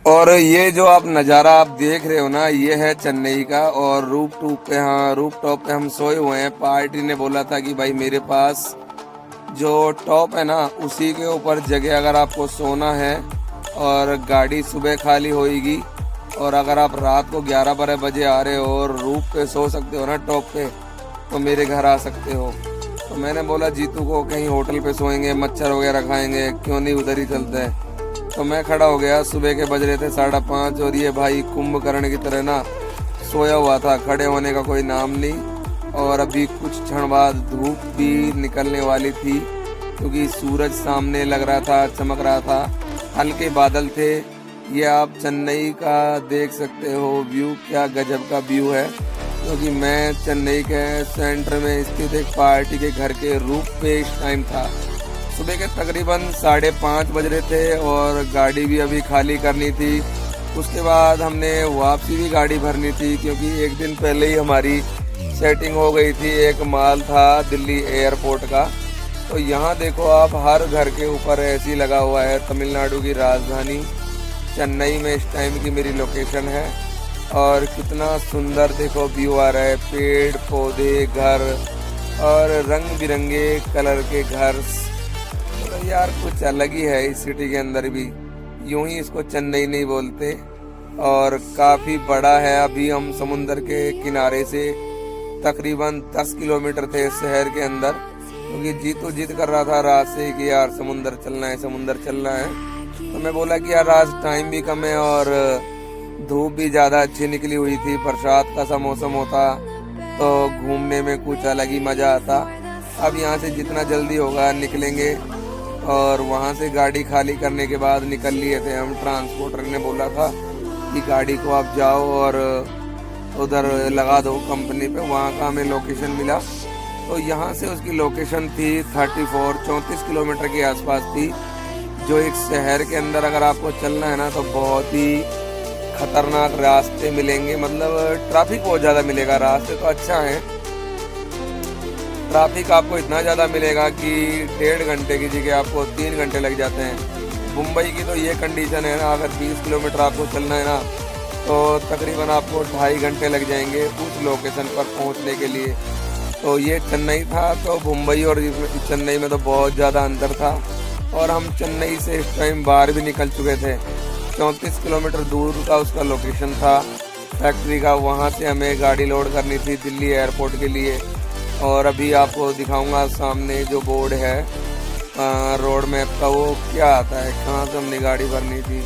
और ये जो आप नज़ारा आप देख रहे हो ना, ये है चेन्नई का। और रूफ टॉप पे हम सोए हुए हैं। पार्टी ने बोला था कि भाई मेरे पास जो टॉप है ना, उसी के ऊपर जगह अगर आपको सोना है और गाड़ी सुबह खाली होएगी, और अगर आप रात को 11-12 बजे आ रहे हो और रूफ पे सो सकते हो ना टॉप पे, तो मेरे घर आ सकते हो। तो मैंने बोला जीतू को कहीं होटल पे सोएंगे, मच्छर वगैरह खाएंगे, क्यों नहीं उधर ही चलते हैं। तो मैं खड़ा हो गया। सुबह के बज रहे थे 5:30 और ये भाई कुंभकर्ण की तरह ना सोया हुआ था, खड़े होने का कोई नाम नहीं। और अभी कुछ क्षण बाद धूप भी निकलने वाली थी, क्योंकि सूरज सामने लग रहा था, चमक रहा था, हल्के बादल थे। ये आप चेन्नई का देख सकते हो व्यू, क्या गजब का व्यू है। क्योंकि मैं चेन्नई के सेंटर में स्थित एक पार्टी के घर के रूफ पे इस टाइम था। सुबह के तकरीबन 5:30 बज रहे थे और गाड़ी भी अभी खाली करनी थी। उसके बाद हमने वापसी भी गाड़ी भरनी थी, क्योंकि एक दिन पहले ही हमारी सेटिंग हो गई थी। एक माल था दिल्ली एयरपोर्ट का। तो यहाँ देखो आप, हर घर के ऊपर एसी लगा हुआ है। तमिलनाडु की राजधानी चेन्नई में इस टाइम की मेरी लोकेशन है। और कितना सुंदर देखो व्यू आ रहा है, पेड़ पौधे, घर और रंग बिरंगे कलर के घर। तो यार कुछ अलग ही है इस सिटी के अंदर भी। यूं ही इसको चेन्नई नहीं बोलते। और काफ़ी बड़ा है। अभी हम समुंदर के किनारे से तकरीबन 10 किलोमीटर थे शहर के अंदर, क्योंकि जीतू जिद कर रहा था रात से कि यार समुंदर चलना है, समुंदर चलना है। तो मैं बोला कि यार आज टाइम भी कम है और धूप भी ज़्यादा अच्छी निकली हुई थी, बरसात का सा मौसम होता तो घूमने में कुछ अलग ही मज़ा आता। अब यहाँ से जितना जल्दी होगा निकलेंगे। और वहाँ से गाड़ी खाली करने के बाद निकल लिए थे हम। ट्रांसपोर्टर ने बोला था कि गाड़ी को आप जाओ और उधर लगा दो कंपनी पे। वहाँ का हमें लोकेशन मिला। तो यहाँ से उसकी लोकेशन थी 34 किलोमीटर के आसपास थी। जो एक शहर के अंदर अगर आपको चलना है ना, तो बहुत ही खतरनाक रास्ते मिलेंगे। मतलब ट्रैफिक बहुत ज़्यादा मिलेगा। रास्ते तो अच्छा है, ट्रैफिक आपको इतना ज़्यादा मिलेगा कि 1.5 घंटे की जगह आपको 3 घंटे लग जाते हैं। मुंबई की तो ये कंडीशन है ना, अगर 20 किलोमीटर आपको चलना है ना, तो तकरीबन आपको 2.5 घंटे लग जाएंगे उस लोकेशन पर पहुंचने के लिए। तो ये चेन्नई था। तो मुंबई और चेन्नई में तो बहुत ज़्यादा अंतर था। और हम चेन्नई से इस टाइम बाहर भी निकल चुके थे। 34 किलोमीटर दूर का उसका लोकेशन था फैक्ट्री का। वहाँ से हमें गाड़ी लोड करनी थी दिल्ली एयरपोर्ट के लिए। और अभी आपको दिखाऊंगा सामने जो बोर्ड है रोड मैप का, वो क्या आता है, कहाँ से हमने गाड़ी भरनी थी।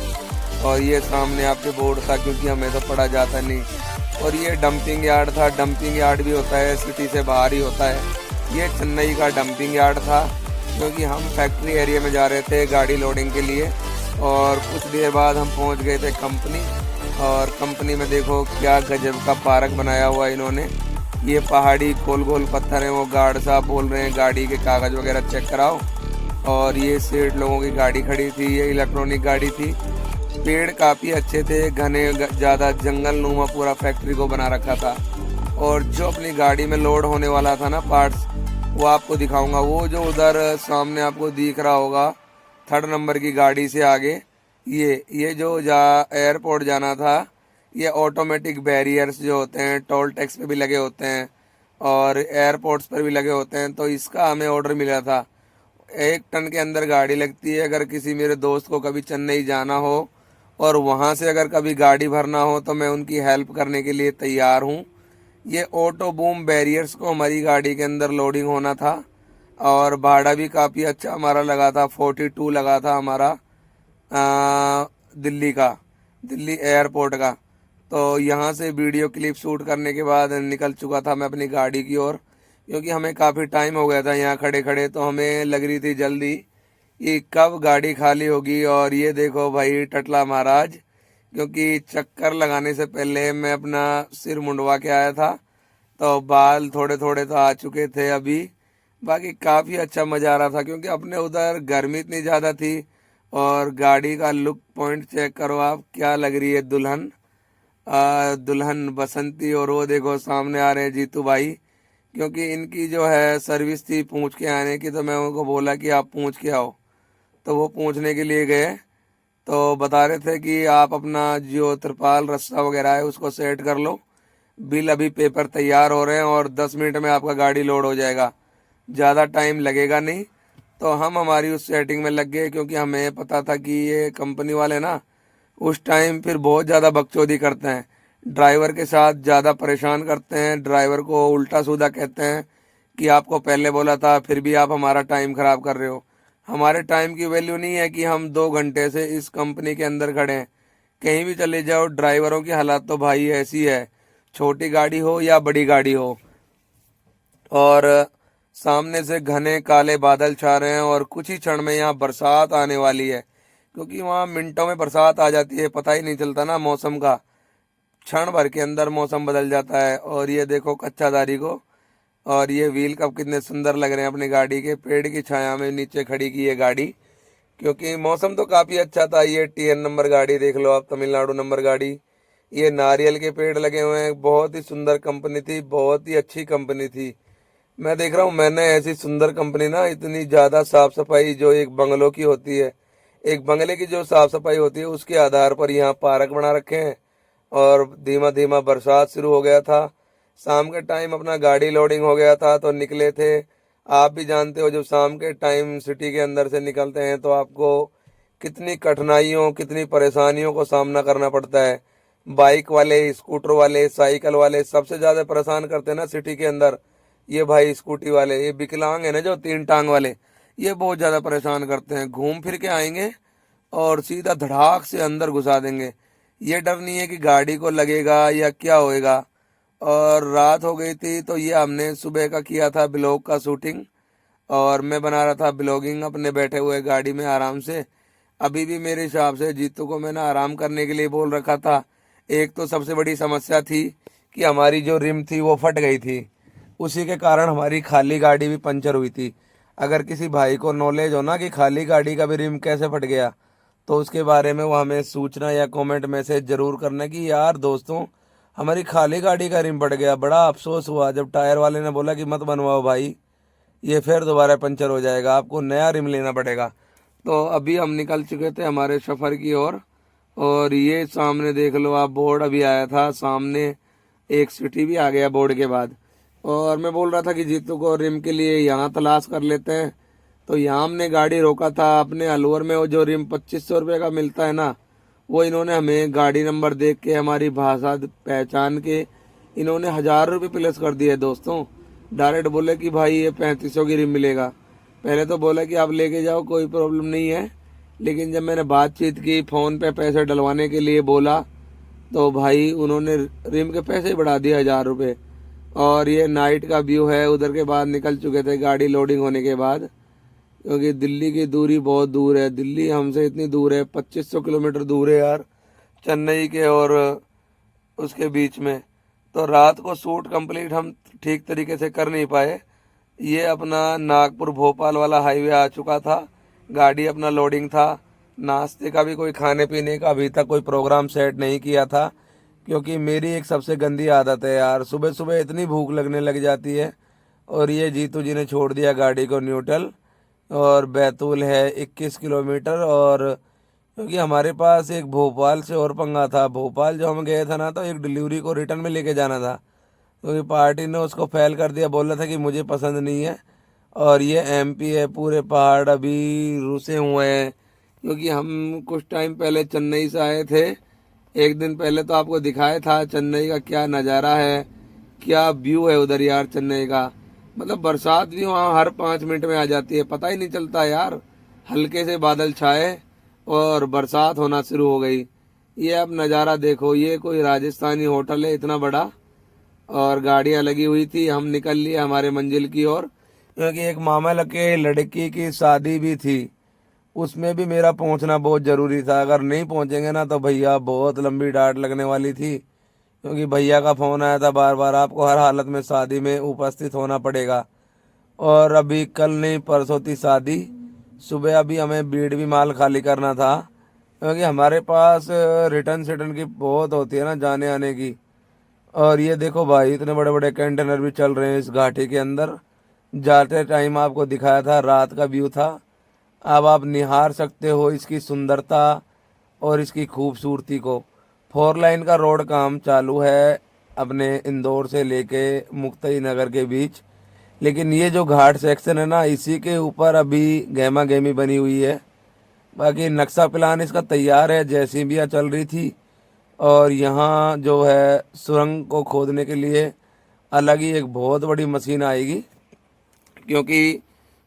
और ये सामने आपके बोर्ड था, क्योंकि हमें तो पढ़ा जाता नहीं। और ये डंपिंग यार्ड था। डंपिंग यार्ड भी होता है, सिटी से बाहर ही होता है। ये चेन्नई का डंपिंग यार्ड था, क्योंकि हम फैक्ट्री एरिया में जा रहे थे गाड़ी लोडिंग के लिए। और कुछ देर बाद हम पहुंच गए थे कंपनी। और कंपनी में देखो क्या गजब का पार्क बनाया हुआ इन्होंने। ये पहाड़ी गोल गोल पत्थर हैं। वो गार्ड साहब बोल रहे हैं गाड़ी के कागज़ वगैरह चेक कराओ। और ये सेठ लोगों की गाड़ी खड़ी थी, ये इलेक्ट्रॉनिक गाड़ी थी। पेड़ काफ़ी अच्छे थे, घने ज़्यादा जंगल नुमा पूरा फैक्ट्री को बना रखा था। और जो अपनी गाड़ी में लोड होने वाला था ना पार्ट्स, वो आपको दिखाऊंगा। वो जो उधर सामने आपको दिख रहा होगा 3rd नंबर की गाड़ी से आगे, ये जो एयरपोर्ट जाना था, ये ऑटोमेटिक बैरियर्स जो होते हैं टोल टैक्स पे भी लगे होते हैं और एयरपोर्ट्स पर भी लगे होते हैं। तो इसका हमें ऑर्डर मिला था। 1 टन के अंदर गाड़ी लगती है। अगर किसी मेरे दोस्त को कभी चेन्नई जाना हो और वहाँ से अगर कभी गाड़ी भरना हो, तो मैं उनकी हेल्प करने के लिए तैयार हूँ। ये ऑटो बूम बैरियर्स को हमारी गाड़ी के अंदर लोडिंग होना था। और भाड़ा भी काफ़ी अच्छा हमारा लगा था, 42 लगा था हमारा दिल्ली का, दिल्ली एयरपोर्ट का। तो यहाँ से वीडियो क्लिप शूट करने के बाद निकल चुका था मैं अपनी गाड़ी की ओर, क्योंकि हमें काफ़ी टाइम हो गया था यहाँ खड़े खड़े। तो हमें लग रही थी जल्दी कि कब गाड़ी खाली होगी। और ये देखो भाई टटला महाराज, क्योंकि चक्कर लगाने से पहले मैं अपना सिर मुंडवा के आया था, तो बाल थोड़े थोड़े तो आ चुके थे अभी। बाकी काफ़ी अच्छा मज़ा आ रहा था, क्योंकि अपने उधर गर्मी इतनी ज़्यादा थी। और गाड़ी का लुक पॉइंट चेक करो आप, क्या लग रही है दुल्हन, दुल्हन बसंती। और वो देखो सामने आ रहे हैं जीतू भाई, क्योंकि इनकी जो है सर्विस थी पूछ के आने की। तो मैं उनको बोला कि आप पूछ के आओ, तो वो पूछने के लिए गए। तो बता रहे थे कि आप अपना जो तिरपाल रस्सा वगैरह है उसको सेट कर लो। बिल अभी पेपर तैयार हो रहे हैं और 10 मिनट में आपका गाड़ी लोड हो जाएगा, ज़्यादा टाइम लगेगा नहीं। तो हम हमारी उस सेटिंग में लग गए, क्योंकि हमें पता था कि ये कंपनी वाले ना उस टाइम फिर बहुत ज़्यादा बकचोदी करते हैं, ड्राइवर के साथ ज़्यादा परेशान करते हैं, ड्राइवर को उल्टा सीधा कहते हैं कि आपको पहले बोला था फिर भी आप हमारा टाइम ख़राब कर रहे हो। हमारे टाइम की वैल्यू नहीं है कि हम 2 घंटे से इस कंपनी के अंदर खड़े हैं। कहीं भी चले जाओ, ड्राइवरों की हालत तो भाई ऐसी है, छोटी गाड़ी हो या बड़ी गाड़ी हो। और सामने से घने काले बादल छा रहे हैं और कुछ ही क्षण में यहाँ बरसात आने वाली है, क्योंकि वहाँ मिनटों में बरसात आ जाती है, पता ही नहीं चलता ना मौसम का। क्षण भर के अंदर मौसम बदल जाता है। और ये देखो कच्चादारी को, और ये व्हील कप कितने सुंदर लग रहे हैं अपनी गाड़ी के, पेड़ की छाया में नीचे खड़ी की ये गाड़ी, क्योंकि मौसम तो काफ़ी अच्छा था। ये TN नंबर गाड़ी देख लो आप, तमिलनाडु नंबर गाड़ी। ये नारियल के पेड़ लगे हुए हैं, बहुत ही सुंदर कंपनी थी, बहुत ही अच्छी कंपनी थी। मैं देख रहा हूँ, मैंने ऐसी सुंदर कंपनी ना, इतनी ज़्यादा साफ सफाई जो एक बंगलों की होती है, एक बंगले की जो साफ सफाई होती है उसके आधार पर यहाँ पार्क बना रखे हैं। और धीमा धीमा बरसात शुरू हो गया था, शाम के टाइम अपना गाड़ी लोडिंग हो गया था तो निकले थे। आप भी जानते हो, जब शाम के टाइम सिटी के अंदर से निकलते हैं तो आपको कितनी कठिनाइयों, कितनी परेशानियों को सामना करना पड़ता है। बाइक वाले, स्कूटर वाले, साइकिल वाले सबसे ज़्यादा परेशान करते हैं ना सिटी के अंदर, ये भाई स्कूटी वाले, ये विकलांग है ना जो 3 टांग वाले, ये बहुत ज़्यादा परेशान करते हैं। घूम फिर के आएंगे और सीधा धड़ाक से अंदर घुसा देंगे। ये डर नहीं है कि गाड़ी को लगेगा या क्या होएगा। और रात हो गई थी तो ये हमने सुबह का किया था ब्लॉग का शूटिंग, और मैं बना रहा था ब्लॉगिंग अपने बैठे हुए गाड़ी में आराम से। अभी भी मेरे हिसाब से जीतू को मैंने आराम करने के लिए बोल रखा था। एक तो सबसे बड़ी समस्या थी कि हमारी जो रिम थी वो फट गई थी, उसी के कारण हमारी खाली गाड़ी भी पंचर हुई थी। अगर किसी भाई को नॉलेज हो ना कि खाली गाड़ी का भी रिम कैसे फट गया, तो उसके बारे में वो हमें सूचना या कमेंट मैसेज जरूर करना कि यार दोस्तों, हमारी खाली गाड़ी का रिम फट गया। बड़ा अफसोस हुआ जब टायर वाले ने बोला कि मत बनवाओ भाई, ये फिर दोबारा पंचर हो जाएगा, आपको नया रिम लेना पड़ेगा। तो अभी हम निकल चुके थे हमारे सफ़र की ओर। और ये सामने देख लो आप, बोर्ड अभी आया था सामने, एक सिटी भी आ गया बोर्ड के बाद। और मैं बोल रहा था कि जीतू को रिम के लिए यहाँ तलाश कर लेते हैं। तो यहाँ हमने गाड़ी रोका था अपने अलवर में, वो जो रिम 2500 रुपये का मिलता है ना, वो इन्होंने हमें गाड़ी नंबर देख के, हमारी भाषा पहचान के, इन्होंने 1000 रुपये प्लस कर दिए दोस्तों। डायरेक्ट बोले कि भाई ये 3500 की रिम मिलेगा। पहले तो बोला कि आप लेके जाओ, कोई प्रॉब्लम नहीं है, लेकिन जब मैंने बातचीत की, फ़ोन पे पैसे डलवाने के लिए बोला, तो भाई उन्होंने रिम के पैसे ही बढ़ा दिए 1000 रुपये। और ये नाइट का व्यू है, उधर के बाद निकल चुके थे गाड़ी लोडिंग होने के बाद, क्योंकि दिल्ली की दूरी बहुत दूर है। दिल्ली हमसे इतनी दूर है, 2500 किलोमीटर दूर है यार, चेन्नई के और उसके बीच में। तो रात को शूट कंप्लीट हम ठीक तरीके से कर नहीं पाए। ये अपना नागपुर भोपाल वाला हाईवे आ चुका था, गाड़ी अपना लोडिंग था। नाश्ते का भी, कोई खाने पीने का अभी तक कोई प्रोग्राम सेट नहीं किया था, क्योंकि मेरी एक सबसे गंदी आदत है यार, सुबह सुबह इतनी भूख लगने लग जाती है। और ये जीतू जी ने छोड़ दिया गाड़ी को न्यूट्रल, और बैतूल है 21 किलोमीटर। और क्योंकि हमारे पास एक भोपाल से और पंगा था, भोपाल जो हम गए थे ना, तो एक डिलीवरी को रिटर्न में लेके जाना था, क्योंकि पार्टी ने उसको फेल कर दिया, बोल रहा था कि मुझे पसंद नहीं है। और ये MP है, पूरे पहाड़ अभी रुसे हुए हैं, क्योंकि हम कुछ टाइम पहले चेन्नई से आए थे। एक दिन पहले तो आपको दिखाया था चेन्नई का क्या नज़ारा है, क्या व्यू है उधर यार चेन्नई का। मतलब बरसात भी वहाँ हर 5 मिनट में आ जाती है, पता ही नहीं चलता यार। हल्के से बादल छाए और बरसात होना शुरू हो गई। ये अब नज़ारा देखो, ये कोई राजस्थानी होटल है इतना बड़ा, और गाड़ियाँ लगी हुई थी। हम निकल लिए हमारे मंजिल की ओर, क्योंकि एक मामा के लड़की की शादी भी थी, उसमें भी मेरा पहुंचना बहुत ज़रूरी था। अगर नहीं पहुंचेंगे ना तो भैया बहुत लंबी डांट लगने वाली थी, क्योंकि भैया का फ़ोन आया था बार बार, आपको हर हालत में शादी में उपस्थित होना पड़ेगा। और अभी कल नहीं परसों थी शादी, सुबह अभी हमें बीड़ भी माल खाली करना था, क्योंकि हमारे पास रिटर्न सिटर्न की बहुत होती है ना, जाने आने की। और ये देखो भाई, इतने बड़े बड़े कंटेनर भी चल रहे हैं इस घाटी के अंदर। जाते टाइम आपको दिखाया था, रात का व्यू था। अब आप निहार सकते हो इसकी सुंदरता, और इसकी खूबसूरती को। 4 लाइन का रोड काम चालू है अपने इंदौर से लेके मुक्ताई नगर के बीच। लेकिन ये जो घाट सेक्शन है ना, इसी के ऊपर अभी गहमा गहमी बनी हुई है। बाकी नक्शा प्लान इसका तैयार है, जेसीबीयाँ चल रही थी। और यहाँ जो है सुरंग को खोदने के लिए अलग ही एक बहुत बड़ी मशीन आएगी, क्योंकि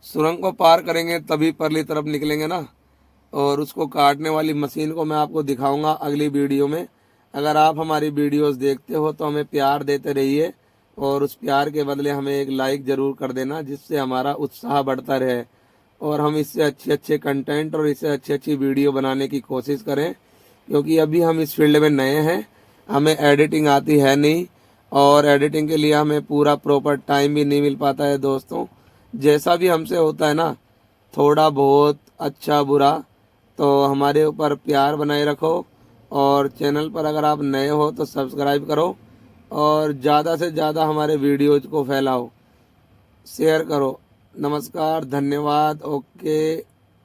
सुरंग को पार करेंगे तभी परली तरफ निकलेंगे ना। और उसको काटने वाली मशीन को मैं आपको दिखाऊंगा अगली वीडियो में। अगर आप हमारी वीडियोस देखते हो तो हमें प्यार देते रहिए, और उस प्यार के बदले हमें एक लाइक ज़रूर कर देना, जिससे हमारा उत्साह बढ़ता रहे और हम इससे अच्छे अच्छे कंटेंट और इससे अच्छी अच्छी वीडियो बनाने की कोशिश करें। क्योंकि अभी हम इस फील्ड में नए हैं, हमें एडिटिंग आती है नहीं, और एडिटिंग के लिए हमें पूरा प्रॉपर टाइम भी नहीं मिल पाता है दोस्तों। जैसा भी हमसे होता है ना, थोड़ा बहुत अच्छा बुरा, तो हमारे ऊपर प्यार बनाए रखो। और चैनल पर अगर आप नए हो तो सब्सक्राइब करो, और ज़्यादा से ज़्यादा हमारे वीडियोज को फैलाओ, शेयर करो। नमस्कार, धन्यवाद, ओके।